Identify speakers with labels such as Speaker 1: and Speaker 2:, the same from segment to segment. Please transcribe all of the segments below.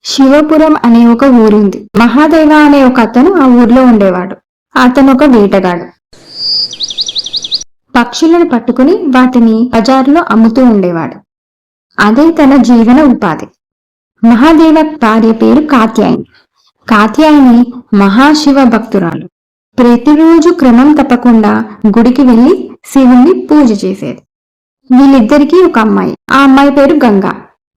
Speaker 1: శివపురం అనే ఒక ఊరుంది. మహాదేవ అనే ఒక అతను ఆ ఊర్లో ఉండేవాడు. అతను ఒక వేటగాడు. పక్షులను పట్టుకుని వాటిని బజారులో అమ్ముతూ ఉండేవాడు. అదే తన జీవన ఉపాధి. మహాదేవ భార్య పేరు కాత్యాయని. కాత్యాయని మహాశివ భక్తురాలు. ప్రతిరోజు క్రమం తప్పకుండా గుడికి వెళ్లి శివుణ్ణి పూజ చేసేది. వీళ్ళిద్దరికీ ఒక అమ్మాయి. ఆ అమ్మాయి పేరు గంగా.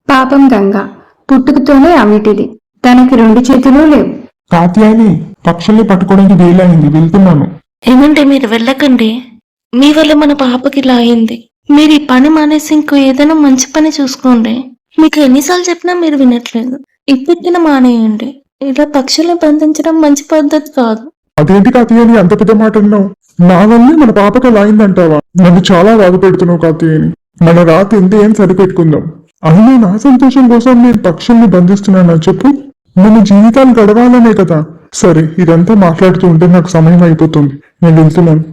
Speaker 1: పాపం గంగా పుట్టుకతోనే అవిటిది. తనకి 2 చేతులు లేవు.
Speaker 2: కాత్యాయని, పక్షుల్ని పట్టుకోవడానికి వేలైంది, వెళ్తున్నాను.
Speaker 3: ఏమంటే మీరు వెళ్ళకండి. మీ వల్ల మన పాపకి ఇలా అయింది. మీరు ఈ పని మానేసి ఇంకో ఏదైనా మంచి పని చూసుకోండి. మీకు ఎన్నిసార్లు చెప్పినా మీరు వినట్లేదు. ఇప్పటికైనా మానేయండి. ఇలా పక్షుల్ని బంధించడం మంచి పద్ధతి కాదు.
Speaker 2: అదేంటి కాత్యాయని అంత పెద్ద మాట అన్నావు? నా వల్లే మన పాపకి అలా అయిందంటావా? నన్ను చాలా బాధ పెడుతున్నావు కాత్యాయని. మన రాత ఎంత ఏం సరిపెట్టుకుందాం. అయినా నా సంతోషం కోసం నేను పక్షుల్ని బంధిస్తున్నానా చెప్పు? మన జీవితాలు గడవాలనే కదా. సరే, ఇదంతా మాట్లాడుతూ ఉంటే నాకు సమయం అయిపోతుంది. నేను వెళ్తున్నాను.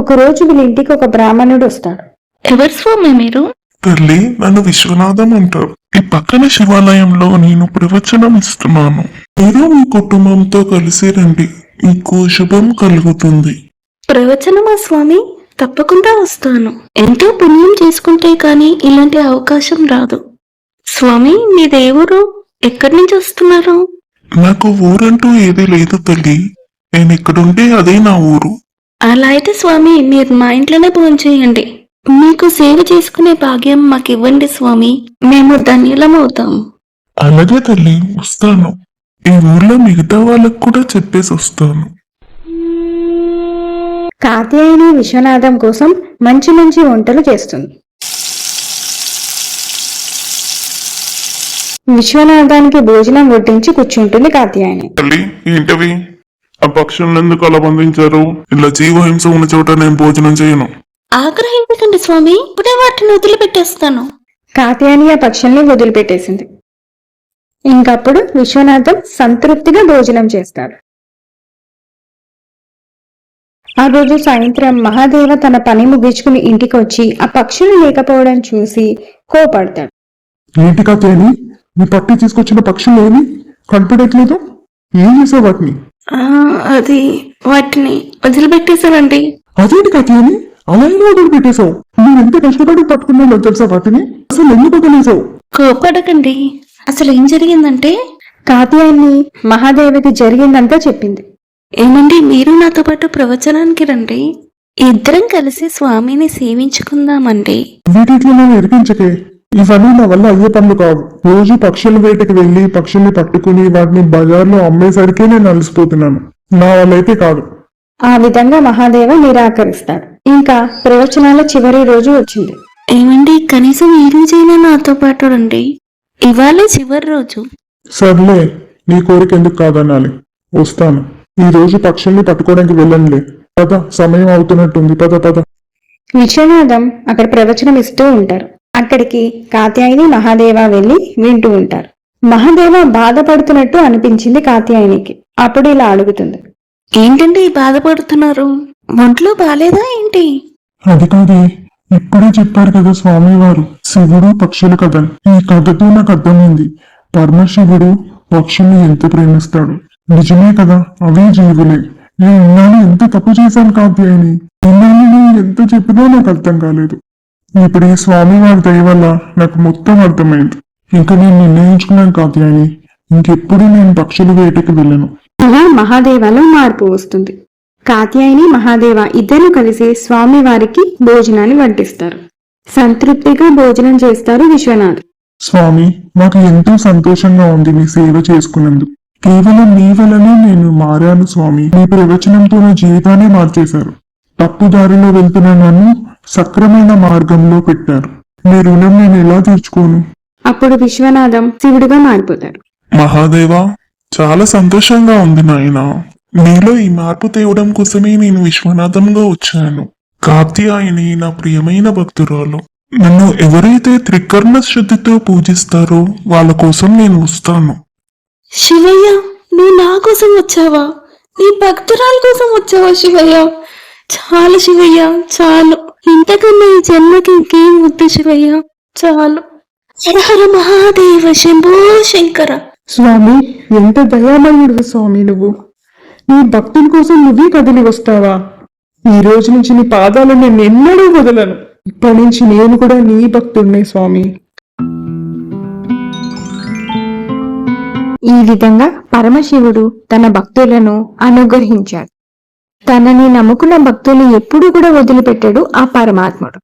Speaker 1: ఒకరోజు వీళ్ళింటికి ఒక బ్రాహ్మణుడు వస్తాడు.
Speaker 3: ఎవరు స్వామి మీరు?
Speaker 4: తల్లి, నన్ను విశ్వనాథం అంటారు. ఈ పక్కన శివాలయంలో నేను ప్రవచనం ఇస్తున్నాను. మీరు మీ కుటుంబంతో కలిసి రండి, మీకు శుభం కలుగుతుంది.
Speaker 3: ప్రవచనమా స్వామి? తప్పకుండా వస్తాను. ఎంతో పుణ్యం చేసుకుంటే కానీ ఇలాంటి అవకాశం రాదు. స్వామి, మీ దేవుడు ఎక్కడి నుంచి వస్తున్నారు?
Speaker 4: నాకు ఊరంటూ ఏదీ లేదు తల్లి. నేను ఇక్కడుంటే అదే నా ఊరు.
Speaker 3: అలా అయితే స్వామి, మీరు మా ఇంట్లోనే భోంచేయండి. మీకు సేవ చేసుకునే భాగ్యం మాకు ఇవ్వండి స్వామి. మేము ధన్యులమవుతాం.
Speaker 4: అలాగే తల్లి, వస్తాను. ఈ ఊర్లో మిగతా వాళ్ళకు కూడా చెప్పేసి వస్తాను.
Speaker 1: కాత్యాయని విశ్వనాథం కోసం మంచి మంచి వంటలు చేస్తుంది. విశ్వనాథానికి భోజనం వడ్డించి కూర్చుంటుంది కాత్యాయని.
Speaker 4: తల్లి, ఏంటవి? ఆ పక్షులను ఎందుకు అలా బంధించారు? ఇలా జీవహింస ఉన్న చోట నేను భోజనం చేయను.
Speaker 3: ఆగ్రహించకండి స్వామి, ఇప్పుడే వాటిని వదిలిపెట్టేస్తాను.
Speaker 1: కాత్యాయని ఆ పక్షుల్ని వదిలిపెట్టేసింది. ఇంకప్పుడు విశ్వనాథం సంతృప్తిగా భోజనం చేస్తాడు. ఆ రోజు సాయంత్రం మహాదేవ తన పని ముగించుకుని ఇంటికి వచ్చి ఆ పక్షులు లేకపోవడం చూసి కోపడతాడు.
Speaker 2: ఏంటి కాత్యాయని, నీ పట్టి తీసుకొచ్చిన పక్షులు ఏమి కనపడట్లేదు? ఏం చేసావు వాటిని?
Speaker 3: అది వాటిని వదిలిపెట్టేశానండి.
Speaker 2: అదేంటి కాత్యాయని, అలా ఎలా వదిలి పెట్టేశావు? నేను ఎంత కష్టపడి పట్టుకున్నానో తెలుసా వాటిని? అసలు ఎందుకు వదిలేసావు?
Speaker 3: కోపడకండి. అసలు ఏం జరిగిందంటే,
Speaker 1: కాత్యాయని మహాదేవికి జరిగిందంతా చెప్పింది.
Speaker 3: ఏమండి, మీరు నాతో పాటు ప్రవచనానికి రండి. ఇద్దరం కలిసి స్వామిని సేవించుకుందామండి.
Speaker 2: వీటిలో నన్ను ఎరిపించకే. ఇవన్నీ నా వల్ల అయ్యే పనులు కావు. రోజు పక్షుల వేటకి వెళ్లి పక్షుల్ని పట్టుకుని వాటిని బజార్లో అమ్మేసరికే నేను అలసిపోతున్నాను. నా వల్ల అయితే కాదు.
Speaker 1: ఆ విధంగా మహాదేవ నిరాకరిస్తాడు. ఇంకా ప్రవచనాల చివరి రోజు వచ్చింది.
Speaker 3: ఏమండి, కనీసం ఈ రోజైనా నాతో పాటు రండి. ఇవాళే చివరి రోజు.
Speaker 2: సర్లే, నీ కోరిక ఎందుకు కాదనాలి. వస్తాను. ఈ రోజు పక్షుల్ని పట్టుకోవడానికి వెళ్ళనులే. పద, సమయం అవుతున్నట్టుంది. పద పద.
Speaker 1: విశ్వనాథం అక్కడ ప్రవచనం ఇస్తూ ఉంటారు. అక్కడికి కాత్యాయని మహాదేవ వెళ్లి వింటూ ఉంటారు. మహాదేవ బాధపడుతున్నట్టు అనిపించింది కాత్యాయనికి. అప్పుడు ఇలా అడుగుతుంది.
Speaker 3: ఏంటండి బాధపడుతున్నారు? ఒంట్లో బాలేదా ఏంటి?
Speaker 2: అది కాదే, ఇప్పుడే చెప్పారు కదా స్వామివారు శివుడు పక్షుల కథ. ఈ కథతో నాకు అర్థమైంది పరమశివుడు పక్షుల్ని ఎంత ప్రేమిస్తాడు. నిజమే కదా, అవే జీవులే. నేను ఇన్నాళ్ళు ఎంత తప్పు చేశాను కాత్యాయని. ఇన్నాళ్ళు నేను ఎంత చెప్పినా నాకు అర్థం కాలేదు. ఇప్పుడు ఈ స్వామివారి దయ వల్ల నాకు మొత్తం అర్థమైంది. ఇంకా నేను నిర్ణయించుకున్నాను కాత్యాయని, ఇంకెప్పుడు నేను పక్షుల వేటకి వెళ్ళను.
Speaker 1: అలా మహాదేవలో మార్పు వస్తుంది. కాత్యాయని మహాదేవ ఇద్దరు కలిసి స్వామి వారికి భోజనాన్ని వడ్డిస్తారు. సంతృప్తిగా భోజనం చేస్తారు విశ్వనాథ్.
Speaker 2: స్వామి, నాకు ఎంతో సంతోషంగా ఉంది మీ సేవ చేసుకున్నందుకు. కేవలం మీ వల్లనే నేను మారాను స్వామి. మీ ప్రవచనంతో నా జీవితాన్ని మార్చేశారు. తప్పుదారిలో వెళ్తున్న నన్ను సక్రమైన మార్గంలో పెట్టారు. మీ రుణం నేను ఎలా తీర్చుకోను?
Speaker 1: అప్పుడు విశ్వనాథం శివుడుగా మారిపోతాడు.
Speaker 4: మహాదేవా, చాలా సంతోషంగా ఉంది నాయనా. నీలో ఈ మార్పు తేవడం కోసమే నేను విశ్వనాథంగా వచ్చాను. కాత్యాయని నా ప్రియమైన భక్తురాలు. నన్ను ఎవరైతే త్రికర్ణ శుద్ధితో పూజిస్తారో వాళ్ళ కోసం నేను వస్తాను.
Speaker 3: శివయ్య, నువ్వు నా కోసం వచ్చావా? నీ భక్తురాల కోసం వచ్చావా శివయ్య? చాలు శివయ్య, చాలు. ఇంతకన్నా ఈ జన్మకి ఇంకేం వద్దు శివయ్య, చాలు. హర హర మహాదేవ శంభో శంకర.
Speaker 2: స్వామి, ఎంత దయామయుడు స్వామి నువ్వు. నీ భక్తుల కోసం నువ్వే కదిలి వస్తావా? ఈ రోజు నుంచి నీ పాదాలను నేను ఎన్నడూ వదలను. ఇప్పటి నుంచి నేను కూడా నీ భక్తుడినే స్వామి.
Speaker 1: ఈ విధంగా పరమశివుడు తన భక్తులను అనుగ్రహించాడు. తనని నమ్ముకున్న భక్తులు ఎప్పుడూ కూడా వదిలిపెట్టాడు ఆ పరమాత్ముడు.